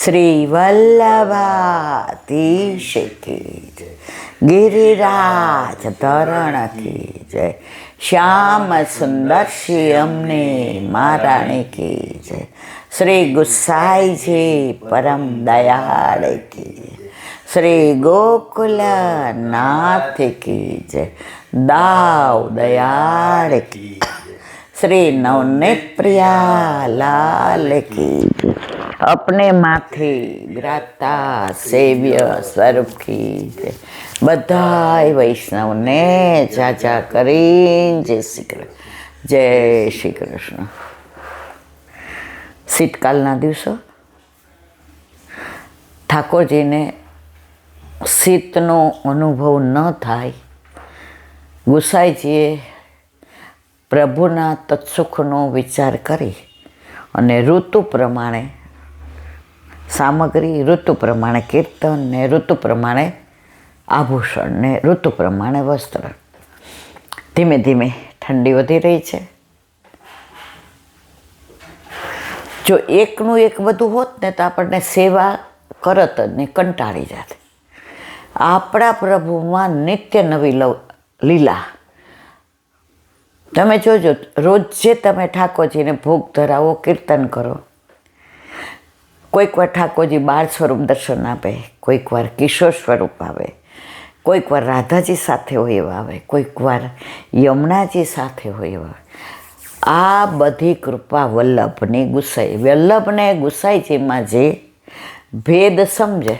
શ્રી વલ્લભાધીશ કી જય, ગિરિરાજ ધરણ કી જય, શ્યામ સુંદર શ્રી અમને મહારાણી કી જય, શ્રી ગુસાઈજી પરમ દયાળ કી, શ્રી ગોકુલનાથ કી જય, દાવ દયાળ કી, શ્રી નવનેત પ્રિયા લાલ કી, अपने माथे ग्राता सेव्य स्वरूप की जय। बधाय वैष्णव ने जाजा करी जय श्री कृष्ण, जय श्री कृष्ण। शीतकालना दिवसो ઠાકોરજીને શીતનો અનુભવ ન થાય, ગુસાઈજીએ પ્રભુના તત્સુખનો વિચાર કરી અને ઋતુ પ્રમાણે સામગ્રી, ઋતુ પ્રમાણે કીર્તન ને ઋતુ પ્રમાણે આભૂષણ ને ઋતુ પ્રમાણે વસ્ત્ર. ધીમે ધીમે ઠંડી વધી રહી છે. જો એકનું એક બધું હોત ને તો આપણને સેવા કરત જ ને કંટાળી જાત. આપણા પ્રભુમાં નિત્ય નવી લીલા. તમે જોજો, રોજ જે તમે ઠાકોરજીને ભોગ ધરાવો, કીર્તન કરો, કોઈક વાર ઠાકોરજી બાળ સ્વરૂપ દર્શન આપે, કોઈક વાર કિશોર સ્વરૂપ આવે, કોઈક વાર રાધાજી સાથે હોય એવા આવે, કોઈક વાર યમુનાજી સાથે હોય એવા આવે. આ બધી કૃપા વલ્લભની ગુસાઈ, વલ્લભને ગુસાઈજીમાં જે ભેદ સમજે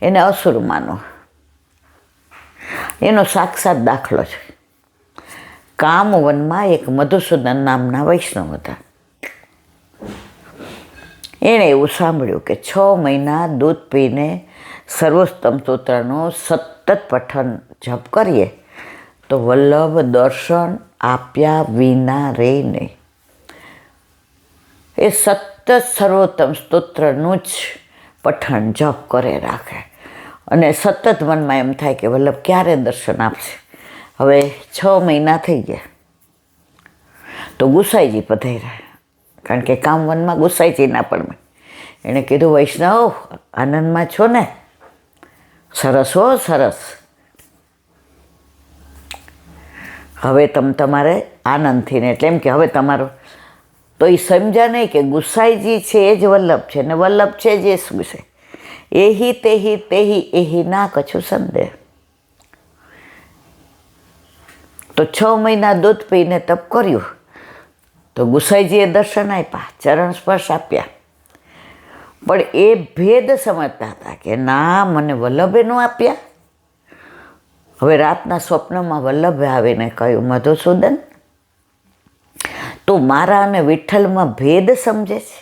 એને અસુર માનો. એનો સાક્ષાત દાખલો છે. કામવનમાં એક મધુસૂદન નામના વૈષ્ણવ હતા. એણે એવું સાંભળ્યું કે 6 મહિના દૂધ પીને સર્વોત્તમ સ્તોત્રનું સતત પઠન જપ કરીએ તો વલ્લભ દર્શન આપ્યા વિના રહે નહીં. એ સતત સર્વોત્તમ સ્તોત્રનું જ પઠન જપ કરે રાખે અને સતત મનમાં એમ થાય કે વલ્લભ ક્યારે દર્શન આપશે. હવે 6 મહિના થઈ ગયા તો ગુસાઈજી પધાર્યા, કારણ કે કામવનમાં ગુસાઈજી ના પડે. એણે કીધું, વૈષ્ણવ આનંદમાં છો ને? સરસ હો, સરસ. હવે તમારે આનંદથી ને, એટલે એમ કે હવે તમારો તો એ સમજ્યા નહીં કે ગુસાઈજી છે એ જ વલ્લભ છે ને વલ્લભ છે જે શું છે. એહી તેહી તેહી એહી ના કછું સંદેહ. તો 6 મહિના દૂધ પીને તપ કર્યું તો ગુસાઈજીએ દર્શન આપ્યા, ચરણ સ્પર્શ આપ્યા. પણ એ ભેદ સમજતા હતા કે ના, મને વલ્લભે નો આપ્યા. હવે રાતના સ્વપ્નમાં વલ્લભે આવીને કહ્યું, મધુસૂદન, તું મારા અને વિઠ્ઠલમાં ભેદ સમજે છે.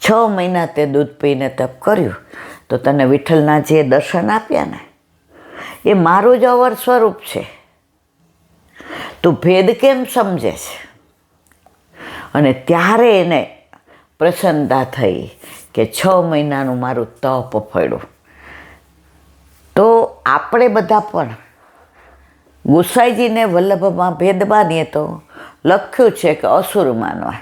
6 મહિના તે દૂધ પીને તપ કર્યું તો તને વિઠ્ઠલના જે દર્શન આપ્યા ને એ મારું જ અવર સ્વરૂપ છે. તું ભેદ કેમ સમજે છે? અને ત્યારે એને પ્રસન્નતા થઈ કે 6 મહિનાનું મારું તપ ફળ્યું. તો આપણે બધા પણ ગુસાઈજીને વલ્લભમાં ભેદ માનીએ તો લખ્યું છે કે અસુર માનવા.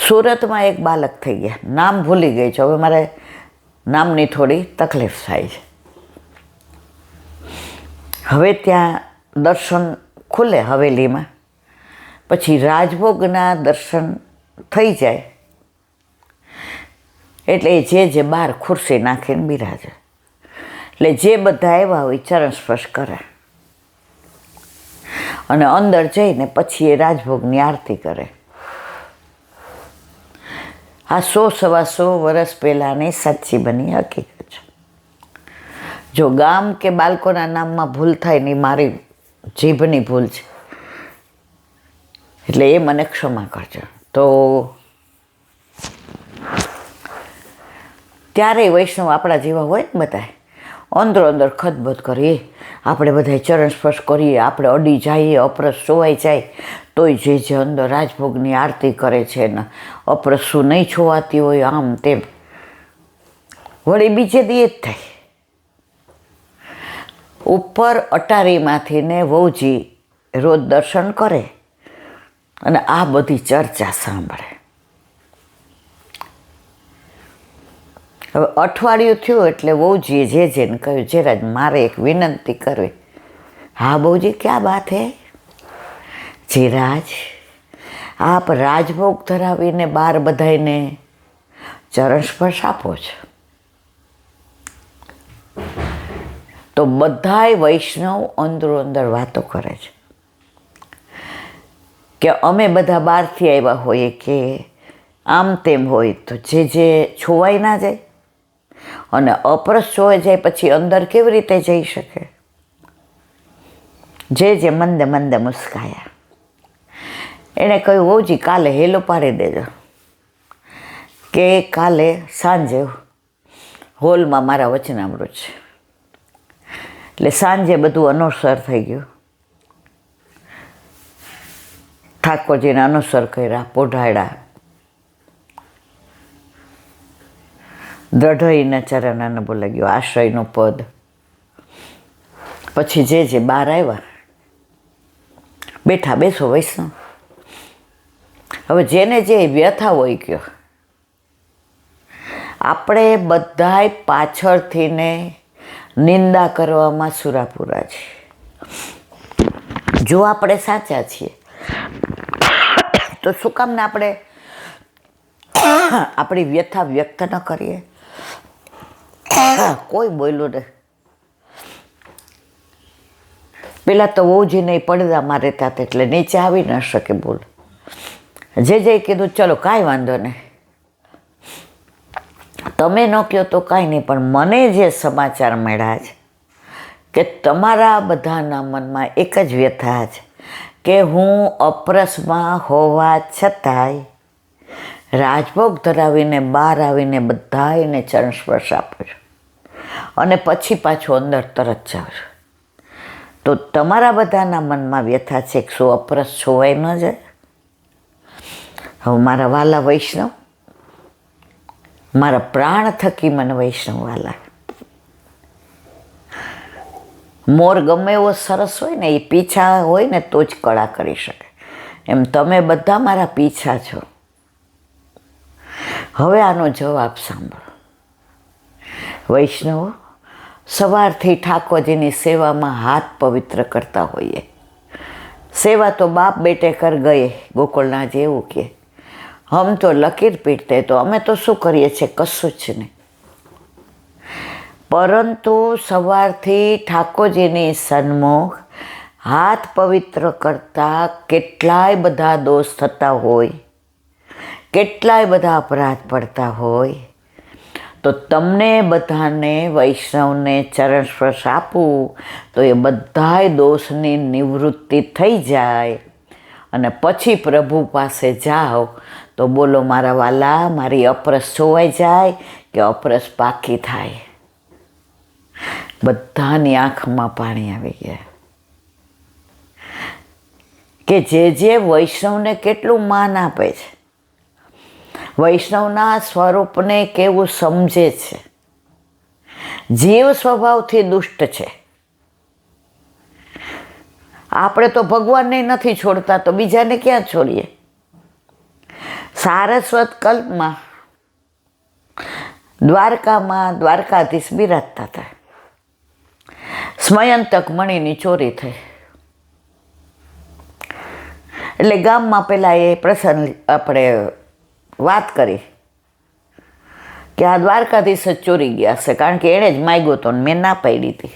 સુરતમાં એક બાલક થઈ ગયા, નામ ભૂલી ગઈ છે, હવે મારે નામની થોડી તકલીફ થાય છે. હવે ત્યાં દર્શન ખુલે હવેલીમાં, પછી રાજભોગના દર્શન થઈ જાય એટલે જે બહાર ખુરશી નાખીને બિરાજે. એટલે જે બધા આવ્યા હોય ચરણ સ્પર્શ કરે અને અંદર જઈને પછી એ રાજભોગની આરતી કરે. આ 100-125 વર્ષ પહેલાંની સાચી બની હકીકત છે. જો ગામ કે બાળકોના નામમાં ભૂલ થાય ને મારી જીભની ભૂલ છે, એટલે એ મને ક્ષમા કરજો. તો ત્યારે વૈષ્ણવ આપણા જેવા હોય ને બધા, અંદરો અંદર ખદબદ કરીએ, આપણે બધા ચરણ સ્પર્શ કરીએ, આપણે અડી જઈએ, અપરસ છોવાઈ જાય તોય જે અંદર રાજભોગની આરતી કરે છે ને અપરસું નહીં છોવાતી હોય આમ તેમ, વળી બીજે દી જ થાય. ઉપર અટારીમાંથી ને વહુજી રોજ દર્શન કરે અને આ બધી ચર્ચા સાંભળે. હવે અઠવાડિયું થયું એટલે બહુજીએ જેને કહ્યું, જેરાજ મારે એક વિનંતી કરવી. હા બહુજી, ક્યાં બાત હે? જેરાજ, આપ રાજભોગ ધરાવીને બાર બધાઈને ચરણ સ્પર્શ આપો છો. તો બધાય વૈષ્ણવ અંદરો અંદર વાતો કરે છે કે અમે બધા બહારથી આવ્યા હોઈએ કે આમ તેમ હોય, તો જે છોવાઈ ના જાય અને અપરસ છોવાઈ જાય પછી અંદર કેવી રીતે જઈ શકે? જે મંદે મંદે મુસ્કાયા. એણે કહ્યું, વહુજી કાલે હેલો પાડી દેજો કે કાલે સાંજે હોલમાં મારા વચનામૃત છે. એટલે સાંજે બધું અનુસર થઈ ગયું. ઠાકોરજીને અનુસર કર્યા, પોઢાડ્યા, દ્રઢઈને ચરણને બોલાઈ ગયો, આશ્રયનું પદ. પછી જે બહાર આવ્યા, બેઠા, બેસો વૈષ્ણવ. હવે જેને જે વ્યથા હોય ગયો, આપણે બધાય પાછળથી ને નિંદા કરવામાં સુરાપુરા છે. જો આપણે સાચા છીએ તો શું કામ ને આપણે આપણી વ્યથા વ્યક્ત ન કરીએ? કોઈ બોલ્યું ને. પેલા તો વહુજીને પડદામાં રહેતા હતા એટલે નીચે આવી ન શકે બોલ. જે કીધું, ચલો કાંઈ વાંધો નહીં, તમે ન કહો તો કાંઈ નહીં, પણ મને જે સમાચાર મળ્યા છે કે તમારા બધાના મનમાં એક જ વ્યથા છે કે હું અપરસમાં હોવા છતાંય રાજભોગ ધરાવીને બહાર આવીને બધાને ચરણ સ્પર્શ આપું છું અને પછી પાછું અંદર તરત જાઉં છું. તો તમારા બધાના મનમાં વ્યથા છે કે શું અપરસ છોવાઈ ન જાય? હવે મારા વાલા વૈષ્ણવ, મારા પ્રાણ થકી મને વૈષ્ણવ વાલા, મોર ગમે એવો સરસ હોય ને, એ પીછા હોય ને તો જ કળા કરી શકે. એમ તમે બધા મારા પીછા છો. હવે આનો જવાબ સાંભળો. વૈષ્ણવો, સવારથી ઠાકોરજીની સેવામાં હાથ પવિત્ર કરતા હોઈએ. સેવા તો બાપ બેટે કર ગયે, ગોકુળના જેવું કે હમ તો લકીર પીટતે. તો અમે તો શું કરીએ છીએ? કશું જ નહીં. પરંતુ સવારથી ઠાકોરજીની સન્મુખ હાથ પવિત્ર કરતા કેટલાય બધા દોષ થતા હોય, કેટલાય બધા અપરાધ પડતા હોય, તો તમને બધાને વૈષ્ણવને ચરણ સ્પર્શ આપવું તો એ બધાય દોષની નિવૃત્તિ થઈ જાય અને પછી પ્રભુ પાસે જાઓ તો બોલો, મારા વાલા, મારી અપરસ છોવાઈ જાય કે અપરસ પાકી થાય. બધાની આંખમાં પાણી આવી ગયા કે જે વૈષ્ણવને કેટલું માન આપે છે, વૈષ્ણવના સ્વરૂપને કેવું સમજે છે. જીવ સ્વભાવથી દુષ્ટ છે. આપણે તો ભગવાનને નથી છોડતા તો બીજાને ક્યાં છોડીએ? સારસ્વત કલ્પમાં દ્વારકામાં દ્વારકાધીશ બિરાજતા હતા. સ્મયંતક મણીની ચોરી થઈ એટલે ગામમાં પેલા એ પ્રસંગ આપણે વાત કરી કે આ દ્વારકાધીશ જ ચોરી ગયા હશે, કારણ કે એણે જ માગ્યો હતો ને મેં ના પાડી હતી.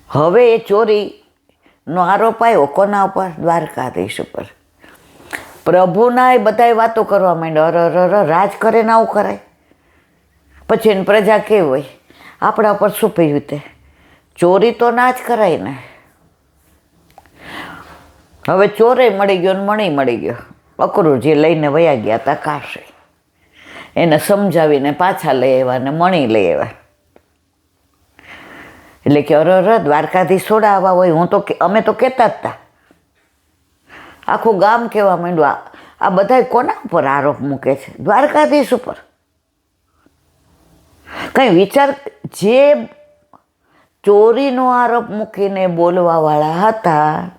હવે એ ચોરીનો આરોપ આવ્યો કોના ઉપર? દ્વારકાધીશ ઉપર. પ્રભુના એ બધાય વાતો કરવા માંડ્યા, અર રાજ કરે ને આવું કરાય. પછી એની પ્રજા કેવી હોય, આપણા ઉપર શું પર્યું તે? ચોરી તો ના જ કરાય ને. હવે ચોરે મળી ગયો ને મણી મળી ગયો. અક્રૂરજી લઈને વયા ગયા હતા કાશી. એને સમજાવીને પાછા લઈ આવ્યા ને મણી લઈ આવ્યા. એટલે કે અર દ્વારકાધીશ થોડા આવા હોય. અમે તો કહેતા જ હતા, આખું ગામ કહેવા માંડ્યું, આ બધા કોના ઉપર આરોપ મૂકે છે? દ્વારકાધીશ ઉપર. કંઈ વિચાર, જે ચોરીનો આરોપ મૂકીને બોલવાવાળા હતા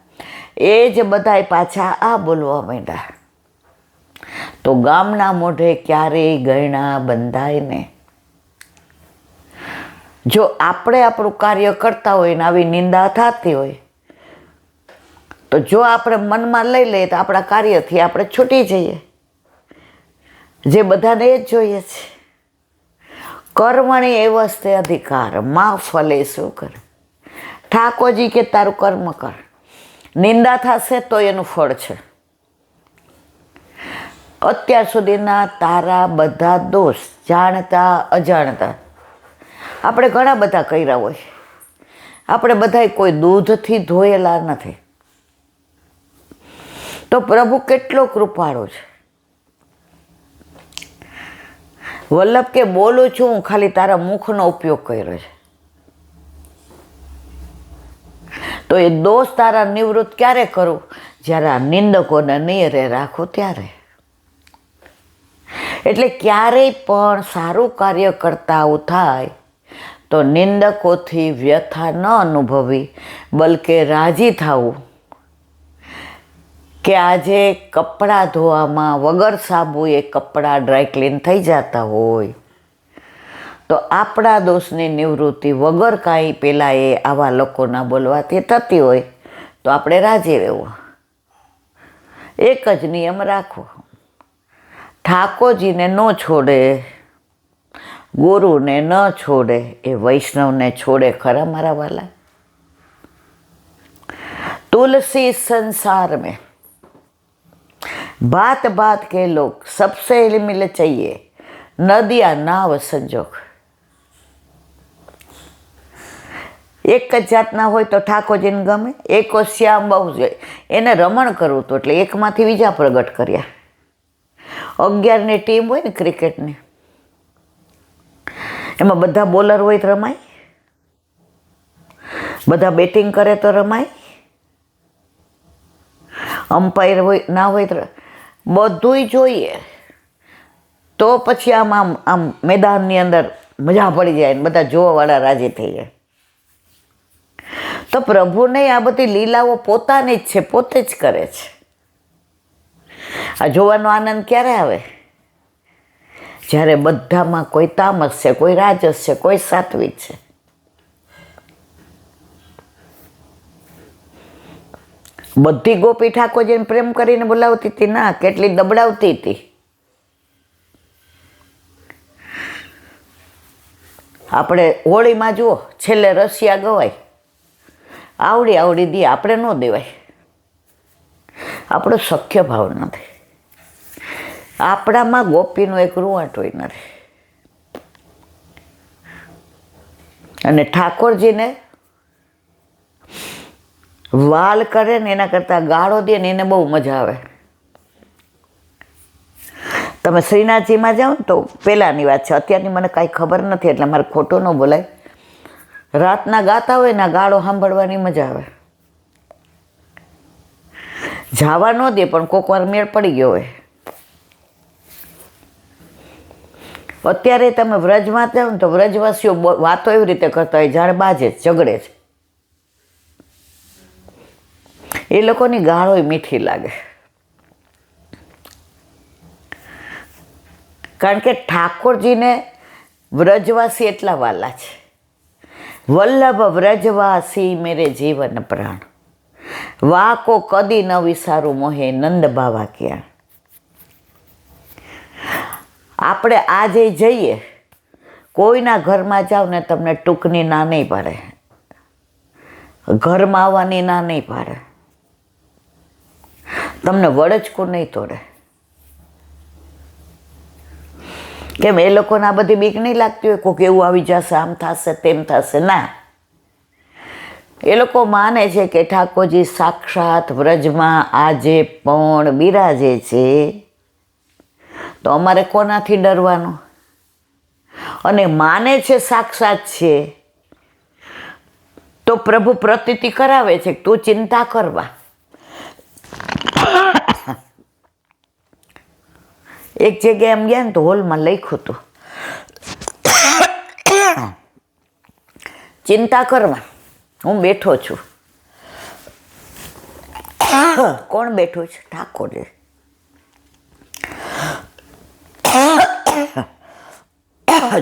એ જ બધાય પાછા આ બોલવા માંડ્યા. તો ગામના મોઢે ક્યારેય ગયણા બંધાય ને. જો આપણે આપણું કાર્ય કરતા હોય ને આવી નિંદા થતી હોય તો જો આપણે મનમાં લઈ લઈએ તો આપણા કાર્યથી આપણે છૂટી જઈએ. જે બધાને એ જ જોઈએ છે. કર્મણી એવસ્તે અધિકાર માં ફલે શું કરે. ઠાકોરજી કે તારું કર્મ કર. નિંદા થશે તો એનું ફળ છે. અત્યાર સુધીના તારા બધા દોષ જાણતા અજાણતા આપણે ઘણા બધા કર્યા હોય. આપણે બધા કોઈ દૂધથી ધોયેલા નથી. તો પ્રભુ કેટલો કૃપાળો છે. વલ્લભ કે બોલું છું હું ખાલી તારા મુખનો ઉપયોગ કર્યો છે. તો એ દોષ તારા નિવૃત્ત ક્યારે કરું? જ્યારે આ નિંદકોને નિયરે રાખું ત્યારે. એટલે ક્યારેય પણ સારું કાર્ય કરતા આવું થાય તો નિંદકોથી વ્યથા ન અનુભવી, બલકે રાજી થવું કે આજે કપડાં ધોવામાં વગર સાબુએ કપડાં ડ્રાય ક્લીન થઈ જતા હોય તો આપણા દોષની નિવૃત્તિ વગર કાંઈ પેલા એ આવા લોકોના બોલવાથી થતી હોય તો આપણે રાજી રહેવું. એક જ નિયમ રાખવો, ઠાકોરજીને ન છોડે, ગુરુને ન છોડે, એ વૈષ્ણવને છોડે ખરા મારા વાલા? तुलसी संसार में बात बात के लोग सबसे मिल चाहिए, नदिया नाव संजोग. એક જ જાતના હોય તો ઠાકોરજીને ગમે. એક શ્યામ બહુ જોઈએ એને રમણ કરવું હતું એટલે એકમાંથી બીજા પ્રગટ કર્યા. 11ની ટીમ હોય ને ક્રિકેટની, એમાં બધા બોલર હોય તો રમાય, બધા બેટિંગ કરે તો રમાય, અમ્પાયર હોય ના હોય તો બધુંય જોઈએ. તો પછી આમ મેદાનની અંદર મજા પડી જાય ને બધા જોવાવાળા રાજી થઈ જાય. તો પ્રભુને આ બધી લીલાઓ પોતાની જ છે, પોતે જ કરે છે. આ જોવાનો આનંદ ક્યારે આવે? જ્યારે બધામાં કોઈ તામસ છે, કોઈ રાજસ છે, કોઈ સાત્વિક છે. બધી ગોપી ઠાકોરજીને પ્રેમ કરીને બોલાવતી હતી ના, કેટલી દબડાવતી હતી. આપણે હોળીમાં જુઓ છેલ્લે રસિયા ગવાય, આવડી આવડી દે, આપણે ન દેવાય. આપણો સખ્ય ભાવ નથી. આપણામાં ગોપીનું એક રૂવાટ હોય નથી. અને ઠાકોરજીને વાલ કરે ને એના કરતાં ગાળો દે ને એને બહુ મજા આવે. તમે શ્રીનાથજીમાં જાઓ ને તો પહેલાંની વાત છે, અત્યારની મને કાંઈ ખબર નથી એટલે મારે ખોટું ન બોલાય. રાતના ગાતા હોય ને ગાળો સાંભળવાની મજા આવે. જાવા ન દે પણ કોક વાર મેળ પડી ગયો હોય. અત્યારે તમે વ્રજમાં જાઓ ને તો વ્રજવાસીઓ વાતો એવી રીતે કરતા હોય જાણે બાજે ઝઘડે છે. એ લોકોની ગાળો મીઠી લાગે, કારણ કે ઠાકોરજીને વ્રજવાસી એટલા વાલા છે. વલ્લભ વ્રજવાસી મેરે જીવન પ્રાણ, વાકો કદી ન વિસારું મોહે નંદ બાવા ક્યાં. આપણે આજે જઈએ, કોઈના ઘરમાં જાઓ ને તમને ટૂંકની ના નહીં પાડે, ઘરમાં આવવાની ના નહીં પાડે, તમને વડચકું નહીં તોડે. કેમ? એ લોકોને આ બધી બીક નહીં લાગતી હોય કોઈક એવું આવી જશે, આમ થશે, તેમ થશે. ના, એ લોકો માને છે કે ઠાકોરજી સાક્ષાત વ્રજમાં આજે પણ બિરાજે છે, તો અમારે કોનાથી ડરવાનું? અને માને છે સાક્ષાત છે તો પ્રભુ પ્રતીતિ કરાવે છે તું ચિંતા કરવા. એક જગ્યાએ એમ ગયા ને તો હોલમાં લખ્યું હતું ચિંતા કરવા, હું બેઠો છું. કોણ બેઠું છે? ઠાકોરજી.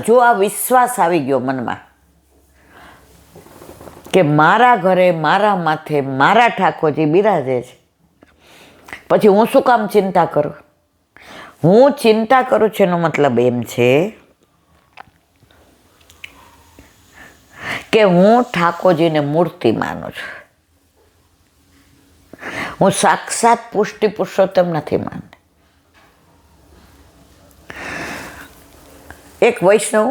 જો આ વિશ્વાસ આવી ગયો મનમાં કે મારા ઘરે મારા માથે મારા ઠાકોરજી બિરાજે છે, પછી હું શું કામ ચિંતા કરું? હું ચિંતા કરું છું એનો મતલબ એમ છે કે હું ઠાકોરજીને મૂર્તિ માનું છું. હું સાક્ષાત પુષ્ટિ પુરુષોત્તમ નથી માનતી. એક વૈષ્ણવ